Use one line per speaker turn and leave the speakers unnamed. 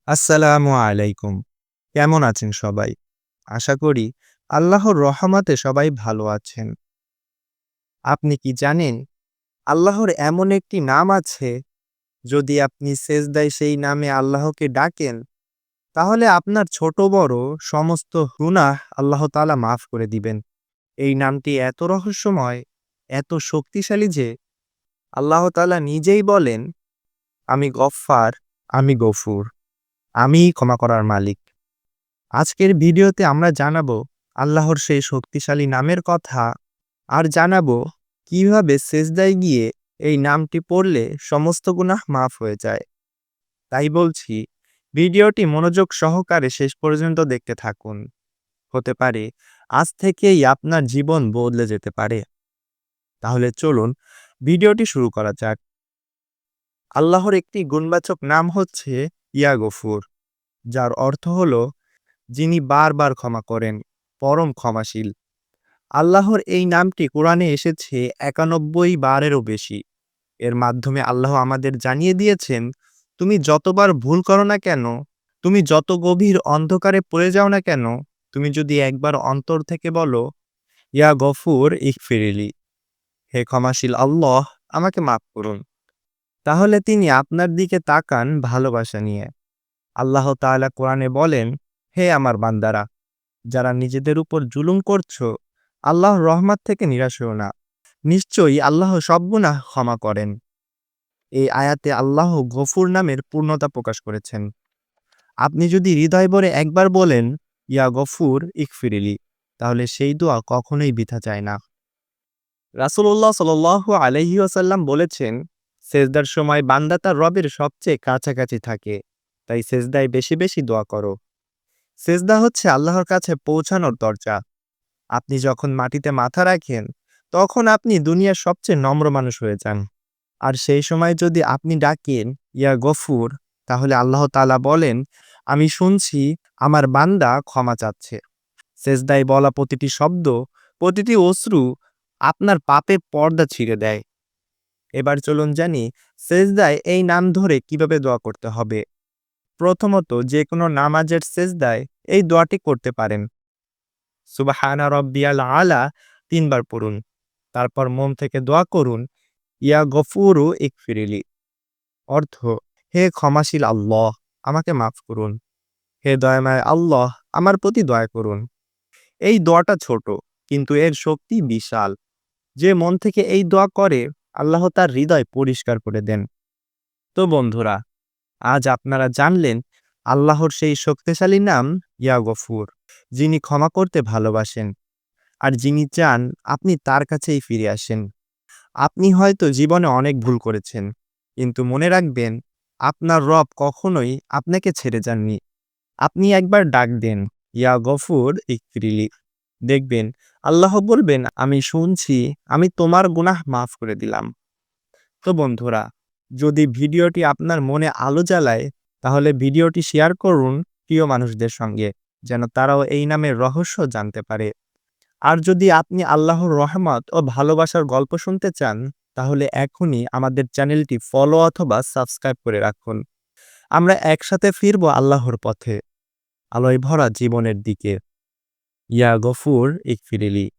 আসসালামু আলাইকুম। কেমন আছেন সবাই? আশা করি আল্লাহর রহমতে সবাই ভালো আছেন। আপনি কি জানেন? আল্লাহর এমন একটি নাম আছে, যদি আপনি সেজদায় সেই নামে আল্লাহকে ডাকেন, তাহলে আপনার ছোট বড় সমস্ত গুনাহ আল্লাহ তাআলা মাফ করে দিবেন। এই নামটি এত রহস্যময়, এত শক্তিশালী যে আল্লাহ তাআলা নিজেই বলেন, "আমি গফফার, আমি গফুর, আমিই ক্ষমা করার মালিক।" আজকের ভিডিওতে আমরা জানাবো আল্লাহর সেই শক্তিশালী নামের কথা, আর জানাবো কিভাবে সেজদায় গিয়ে এই নামটি পড়লে সমস্ত গুনাহ মাফ হয়ে যায়। তাই বলছি, ভিডিওটি মনোযোগ সহকারে শেষ পর্যন্ত দেখতে থাকুন। হতে পারে আজ থেকেই আপনার জীবন বদলে যেতে পারে। তাহলে চলুন ভিডিওটি শুরু করা যাক। আল্লাহর একটি গুণবাচক নাম হচ্ছে ইয়া গফুর, যার অর্থ হলো যিনি বারবার ক্ষমা করেন, পরম ক্ষমাশীল। আল্লাহর এই নামটি কোরআনে এসেছে ৯১ বারেরও বেশি। এর মাধ্যমে আল্লাহ আমাদের জানিয়ে দিয়েছেন, তুমি যতবার ভুল করো না কেন, তুমি যত গভীর অন্ধকারে পড়ে যাও না কেন, তুমি যদি একবার অন্তর থেকে বলো, ইয়া গফুর ইগফিরলি, হে ক্ষমাশীল আল্লাহ, আমাকে মাফ করুন, তাহলে তিনি আপনার দিকে তাকান ভালোবাসা নিয়ে। আল্লাহ তাআলা কোরআনে বলেন, হে আমার বান্দারা, যারা নিজেদের উপর জুলুম করছো, আল্লাহর রহমত থেকে নিরাশ হও না। নিশ্চয়ই আল্লাহ সব গুনাহ ক্ষমা করেন। এই আয়াতে আল্লাহ গফুর নামের পূর্ণতা প্রকাশ করেছেন। আপনি যদি হৃদয় ভরে একবার বলেন, ইয়া গফুর ইগফিরলি, তাহলে সেই দোয়া কখনোই বৃথা যায় না। রাসূলুল্লাহ সাল্লাল্লাহু আলাইহি ওয়াসাল্লাম বলেছেন, সেজদার সময় বান্দা তার রবের সবচেয়ে কাছাকাছি থাকে। তাই সেজদায় বেশি বেশি দোয়া করো। সেজদা হচ্ছে আল্লাহর কাছে পৌঁছানোর দরজা। আপনি যখন মাটিতে মাথা রাখেন, তখন আপনি দুনিয়ার সবচেয়ে নম্র মানুষ হয়ে যান। আর সেই সময় যদি আপনি ডাকেন, ইয়া গফুর, তাহলে আল্লাহ তাআলা বলেন, আমি শুনছি, আমার বান্দা ক্ষমা চাচ্ছে। সেজদায় বলা প্রতিটি শব্দ, প্রতিটি অশ্রু আপনার পাপের পর্দা ছিঁড়ে দেয়। এবার চলুন জানি সেজদায় এই নাম ধরে কিভাবে দোয়া করতে হবে। প্রথমত, যে কোনো নামাজের সেজদায় এই দোয়াটি করতে পারেন। সুবহানা রব্বিয়াল আলা ৩ বার পড়ুন। তারপর মন থেকে দোয়া করুন, ইয়া গফুরু ইগফিরলি। অর্থ, হে ক্ষমাশীল আল্লাহ, আমাকে মাফ করুন। হে দয়াময় আল্লাহ, আমার প্রতি দয়া করুন। এই দোয়াটা ছোট, কিন্তু এর শক্তি বিশাল। যে মন থেকে এই দোয়া করে, আল্লাহ তার হৃদয় পরিষ্কার করে দেন। তো বন্ধুরা, আজ আপনারা জানলেন আল্লাহর সেই শক্তিশালী নাম ইয়া গফুর, যিনি ক্ষমা করতে ভালোবাসেন, আর যিনি চান আপনি তার কাছেই ফিরে আসেন। আপনি হয়তো জীবনে অনেক ভুল করেছেন, কিন্তু মনে রাখবেন, আপনার রব কখনোই আপনাকে ছেড়ে যাননি। আপনি একবার ডাক দেন, ইয়া গফুর ইগফিরলি। দেখবেন আল্লাহ বলবেন, আমি শুনছি, আমি তোমার গুনাহ মাফ করে দিলাম। তো বন্ধুরা, যদি ভিডিওটি আপনার মনে আলো জ্বালায়, তাহলে ভিডিওটি শেয়ার করুন প্রিয় মানুষদের সঙ্গে, যেন তারাও এই নামের রহস্য জানতে পারে। আর যদি আপনি আল্লাহর রহমত ও ভালোবাসার গল্প শুনতে চান, তাহলে এখনই আমাদের চ্যানেলটি ফলো অথবা সাবস্ক্রাইব করে রাখুন। আমরা একসাথে ফিরবো আল্লাহর পথে, আলোয় ভরা জীবনের দিকে। ইয়া গফুর ইগফিরলি।